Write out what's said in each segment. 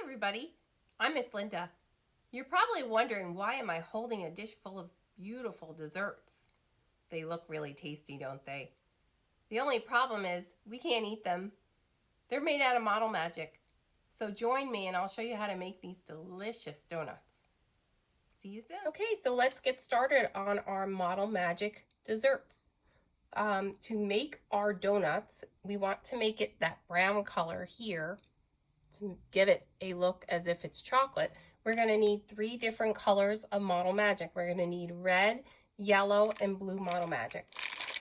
everybody, I'm Miss Linda. You're probably wondering, why am I holding a dish full of beautiful desserts? They look really tasty, don't they? The only problem is we can't eat them. They're made out of Model Magic. So join me and I'll show you how to make these delicious donuts. See you soon. Okay, so let's get started on our Model Magic desserts. To make our donuts, we want to make it that brown color here. To give it a look as if it's chocolate, we're going to need 3 different colors of Model Magic. We're going to need red, yellow, and blue Model Magic.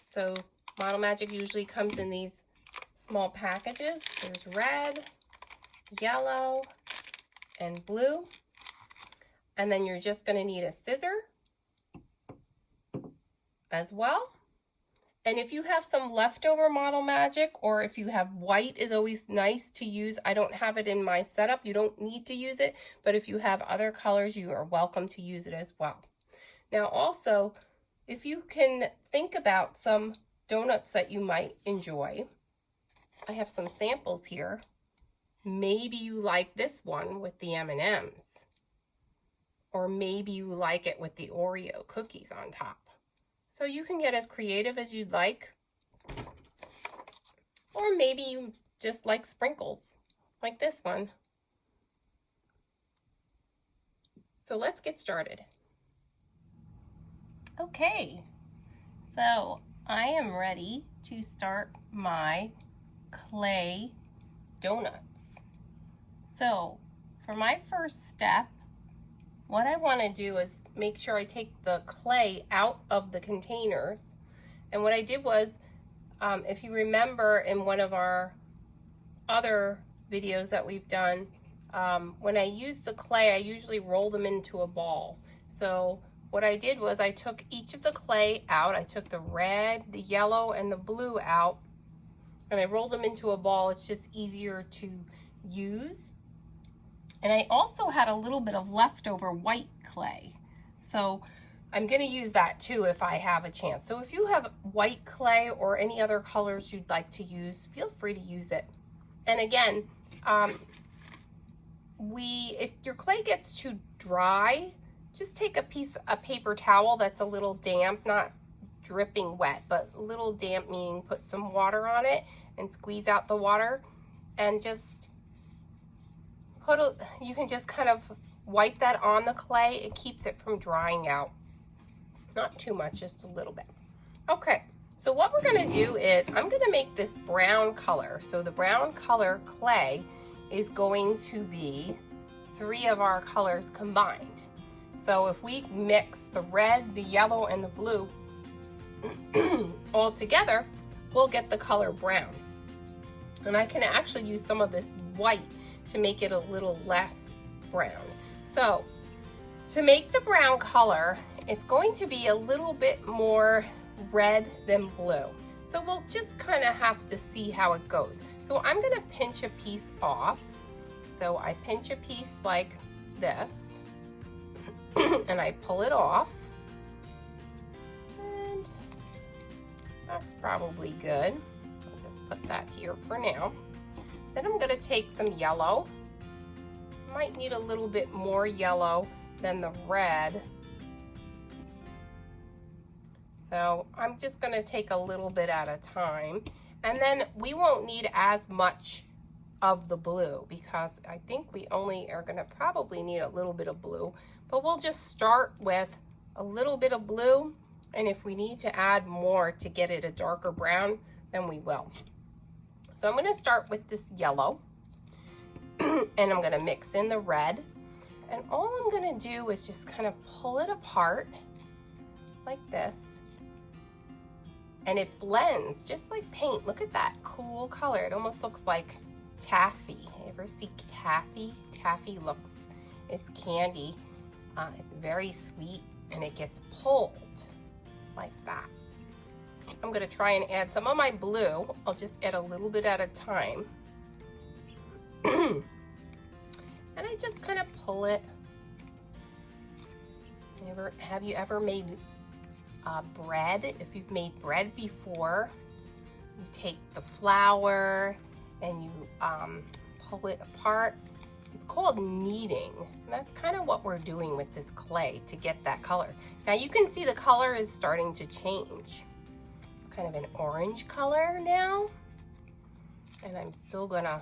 So Model Magic usually comes in these small packages. There's red, yellow, and blue. And then you're just going to need a scissor as well. And if you have some leftover Model Magic, or if you have white, is always nice to use. I don't have it in my setup. You don't need to use it, but if you have other colors, you are welcome to use it as well. Now also, if you can think about some donuts that you might enjoy, I have some samples here. Maybe you like this one with the M&Ms, or maybe you like it with the Oreo cookies on top. So you can get as creative as you'd like. Or maybe you just like sprinkles, like this one. So let's get started. Okay, so I am ready to start my clay donuts. So for my first step, what I want to do is make sure I take the clay out of the containers. And what I did was, if you remember in one of our other videos that we've done, when I use the clay, I usually roll them into a ball. So what I did was I took each of the clay out. I took the red, the yellow, and the blue out, and I rolled them into a ball. It's just easier to use. And I also had a little bit of leftover white clay. So I'm going to use that too if I have a chance. So if you have white clay or any other colors you'd like to use, feel free to use it. And again, if your clay gets too dry, just take a paper towel that's a little damp, not dripping wet, but a little damp, meaning put some water on it and squeeze out the water, and just you can just kind of wipe that on the clay. It keeps it from drying out. Not too much, just a little bit. Okay, so what we're going to do is I'm going to make this brown color. So the brown color clay is going to be 3 of our colors combined. So if we mix the red, the yellow, and the blue all together, we'll get the color brown. And I can actually use some of this white to make it a little less brown. So to make the brown color, it's going to be a little bit more red than blue. So we'll just kind of have to see how it goes. So I'm going to pinch a piece off. So I pinch a piece like this and I pull it off. And that's probably good. I'll just put that here for now. Then I'm going to take some yellow. Might need a little bit more yellow than the red. So I'm just going to take a little bit at a time. And then we won't need as much of the blue, because I think we only are going to probably need a little bit of blue. But we'll just start with a little bit of blue. And if we need to add more to get it a darker brown, then we will. So I'm going to start with this yellow, and I'm going to mix in the red. And all I'm going to do is just kind of pull it apart like this. And it blends just like paint. Look at that cool color. It almost looks like taffy. You ever see taffy? Taffy is candy. It's very sweet, and it gets pulled like that. I'm going to try and add some of my blue. I'll just add a little bit at a time. And I just kind of pull it. Have you ever made bread? If you've made bread before, you take the flour and you pull it apart. It's called kneading. And that's kind of what we're doing with this clay to get that color. Now you can see the color is starting to change. It's kind of an orange color now. And I'm still gonna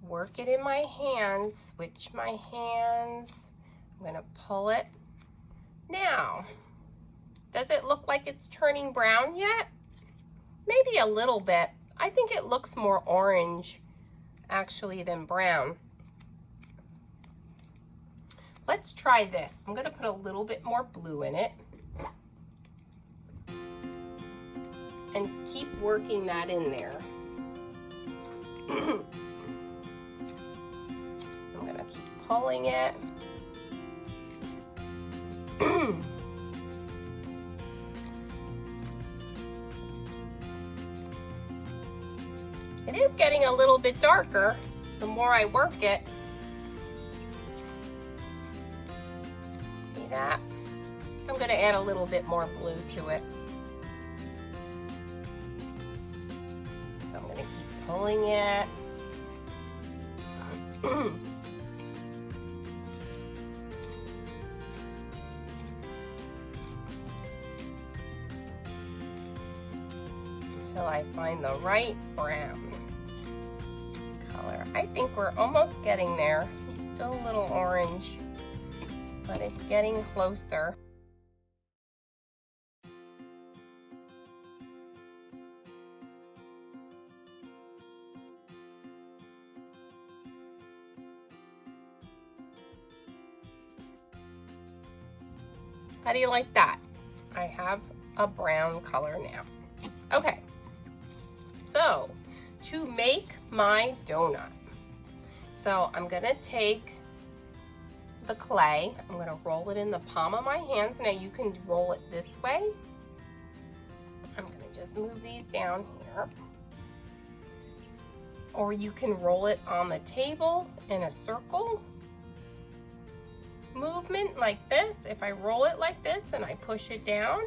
work it in my hands, switch my hands. I'm gonna pull it. Now, does it look like it's turning brown yet? Maybe a little bit. I think it looks more orange actually than brown. Let's try this. I'm gonna put a little bit more blue in it and keep working that in there. I'm gonna keep pulling it. It is getting a little bit darker the more I work it. See that? I'm going to add a little bit more blue to it. So I'm going to keep pulling it. Until I find the right brown color. I think we're almost getting there. It's still a little orange, but it's getting closer. How do you like that? I have a brown color now. Okay, so to make my donut, so I'm gonna take the clay, I'm gonna roll it in the palm of my hands. Now you can roll it this way. I'm gonna just move these down here. Or you can roll it on the table in a circle movement like this. If I roll it like this and I push it down,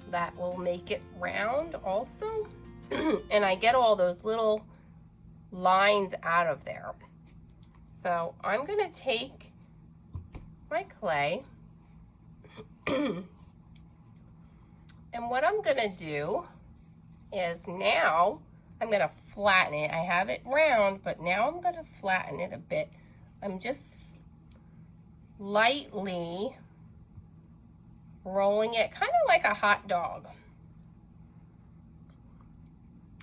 that will make it round also. And I get all those little lines out of there. So I'm gonna take my clay and what I'm gonna do is now I'm gonna flatten it. I have it round, but now I'm gonna flatten it a bit. I'm just lightly rolling it, kind of like a hot dog.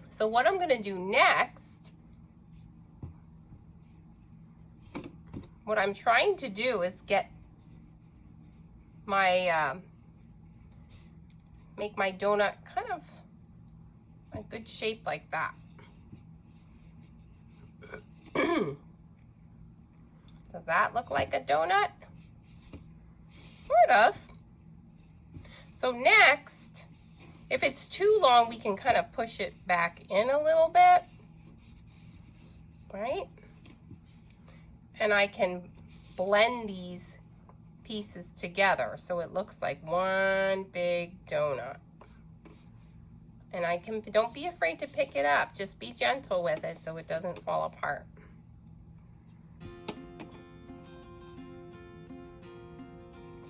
So what I'm gonna do next, what I'm trying to do is get my, make my donut kind of a good shape like that. Does that look like a donut? Sort of. So next, if it's too long, we can kind of push it back in a little bit, right? And I can blend these pieces together so it looks like one big donut. And I can, don't be afraid to pick it up, just be gentle with it so it doesn't fall apart. So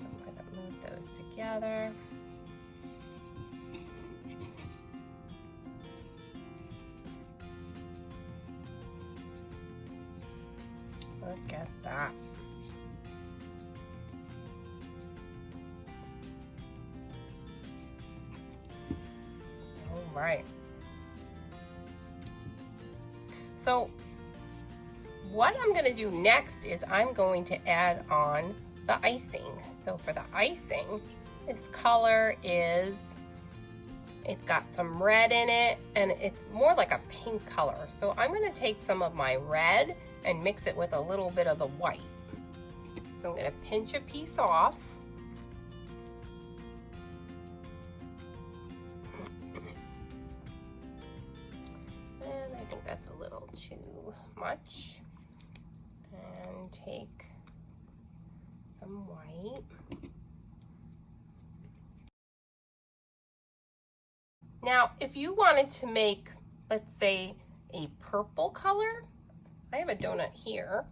I'm gonna move those together. Look at that. All right. So what I'm going to do next is I'm going to add on the icing. So for the icing, this color is, it's got some red in it and it's more like a pink color. So I'm going to take some of my red and mix it with a little bit of the white. So I'm going to pinch a piece off. And I think that's a little too much. And take some white. Now, if you wanted to make, let's say, a purple color, I have a donut here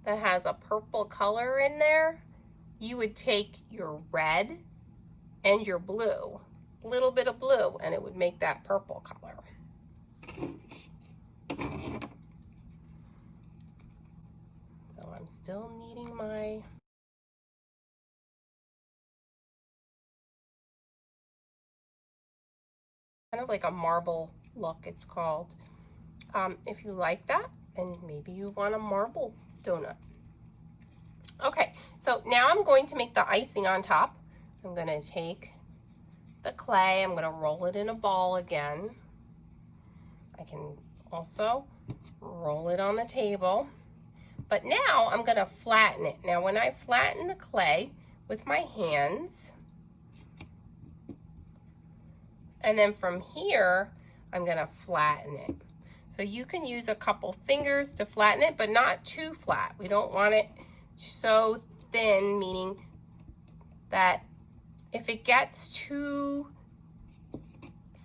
that has a purple color in there. You would take your red and your blue, a little bit of blue, and it would make that purple color. So I'm still kneading my kind of like a marble look, it's called. If you like that, then maybe you want a marble donut. Okay, so now I'm going to make the icing on top. I'm going to take the clay, I'm going to roll it in a ball again. I can also roll it on the table. But now I'm going to flatten it. Now when I flatten the clay with my hands, and then from here, I'm going to flatten it. So you can use a couple fingers to flatten it, but not too flat. We don't want it so thin, meaning that if it gets too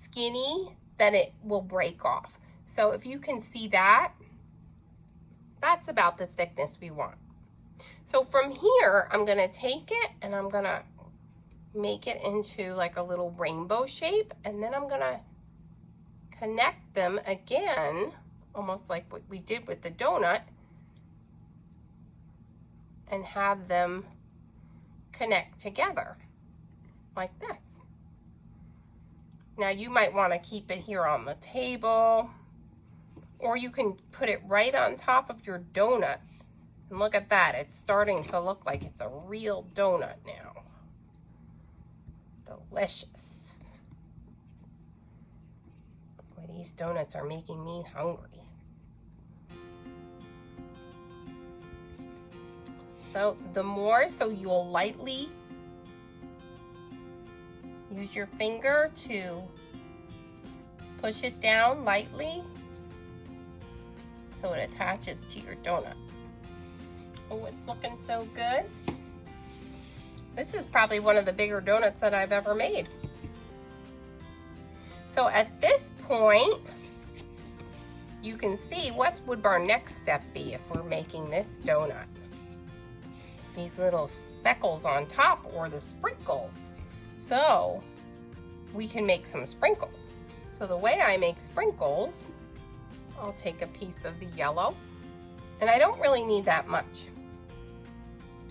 skinny, then it will break off. So if you can see that, that's about the thickness we want. So from here, I'm gonna take it and I'm gonna make it into like a little rainbow shape, and then I'm gonna connect them again, almost like what we did with the donut, and have them connect together like this. Now you might want to keep it here on the table, or you can put it right on top of your donut. And look at that, it's starting to look like it's a real donut now. Delicious. Boy, these donuts are making me hungry. So so you'll lightly use your finger to push it down lightly so it attaches to your donut. Oh, it's looking so good. This is probably one of the bigger donuts that I've ever made. So at this point, you can see what would our next step be if we're making this donut. These little speckles on top, or the sprinkles. So we can make some sprinkles. So the way I make sprinkles, I'll take a piece of the yellow, and I don't really need that much.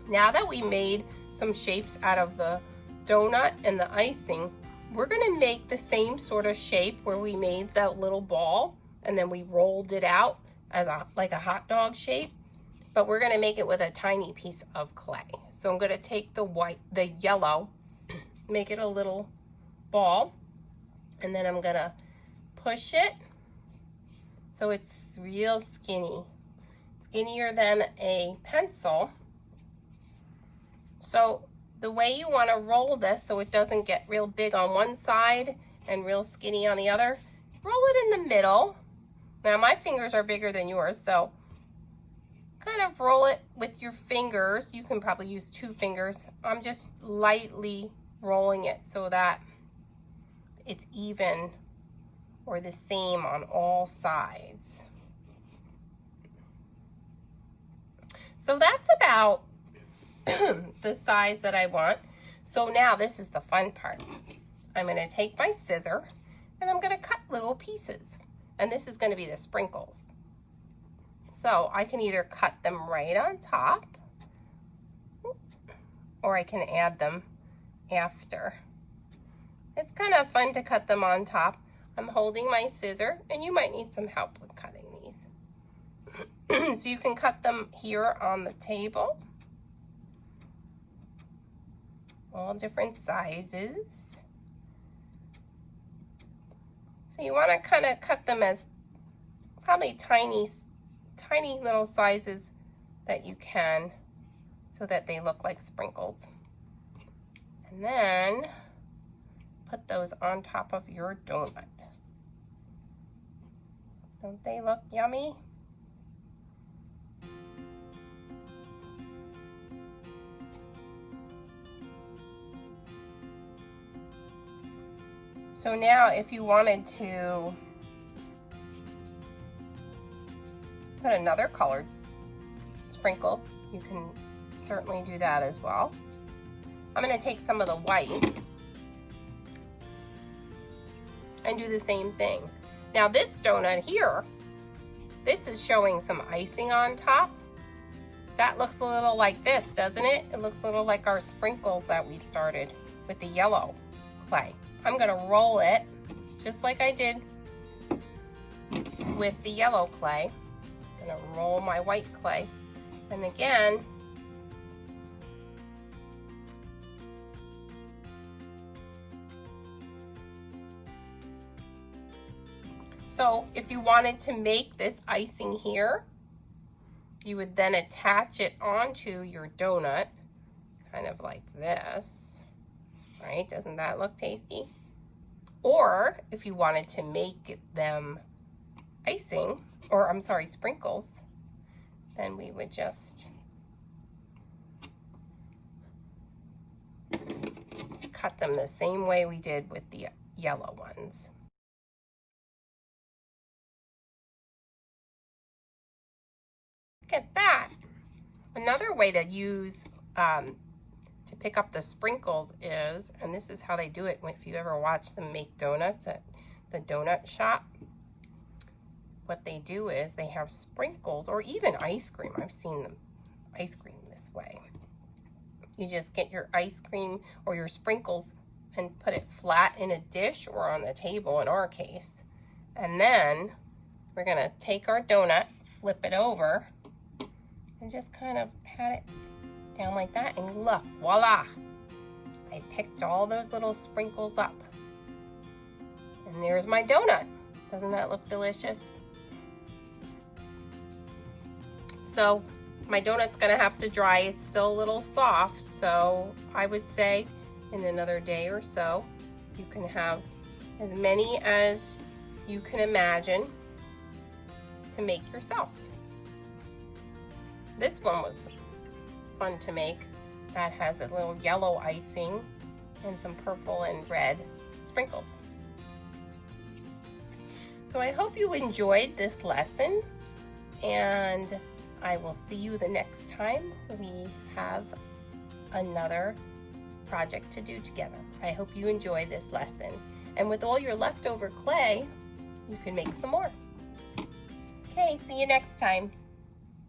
Now that we made some shapes out of the donut and the icing, we're gonna make the same sort of shape where we made that little ball and then we rolled it out as like a hot dog shape, but we're gonna make it with a tiny piece of clay. So I'm gonna take the yellow, make it a little ball, and then I'm gonna push it so it's real skinny, skinnier than a pencil. So the way you want to roll this so it doesn't get real big on one side and real skinny on the other, roll it in the middle. Now my fingers are bigger than yours, so kind of roll it with your fingers. You can probably use 2 fingers. I'm just lightly rolling it so that it's even or the same on all sides. So that's about the size that I want. So now this is the fun part. I'm going to take my scissor and I'm going to cut little pieces. And this is going to be the sprinkles. So I can either cut them right on top, or I can add them after. It's kind of fun to cut them on top. I'm holding my scissor, and you might need some help with cutting these. So you can cut them here on the table. All different sizes. So you want to kind of cut them as probably tiny little sizes that you can so that they look like sprinkles. And then put those on top of your donut. Don't they look yummy? So now if you wanted to put another colored sprinkle, you can certainly do that as well. I'm going to take some of the white and do the same thing. Now this donut here, this is showing some icing on top. That looks a little like this, doesn't it? It looks a little like our sprinkles that we started with the yellow clay. I'm going to roll it just like I did with the yellow clay. I'm going to roll my white clay. And again, so if you wanted to make this icing here, you would then attach it onto your donut, kind of like this, right? Doesn't that look tasty? Or if you wanted to make them icing, or I'm sorry, sprinkles, then we would just cut them the same way we did with the yellow ones. Look at that. Another way to use, to pick up the sprinkles is, and this is how they do it if you ever watch them make donuts at the donut shop. What they do is they have sprinkles, or even ice cream. I've seen them ice cream this way. You just get your ice cream or your sprinkles and put it flat in a dish or on the table in our case. And then we're gonna take our donut, flip it over, and just kind of pat it down like that, and look, voila! I picked all those little sprinkles up. And there's my donut. Doesn't that look delicious? So my donut's gonna have to dry. It's still a little soft, so I would say in another day or so, you can have as many as you can imagine to make yourself. This one was fun to make. That has a little yellow icing and some purple and red sprinkles. So I hope you enjoyed this lesson, and I will see you the next time we have another project to do together. I hope you enjoy this lesson. And with all your leftover clay, you can make some more. Okay, see you next time.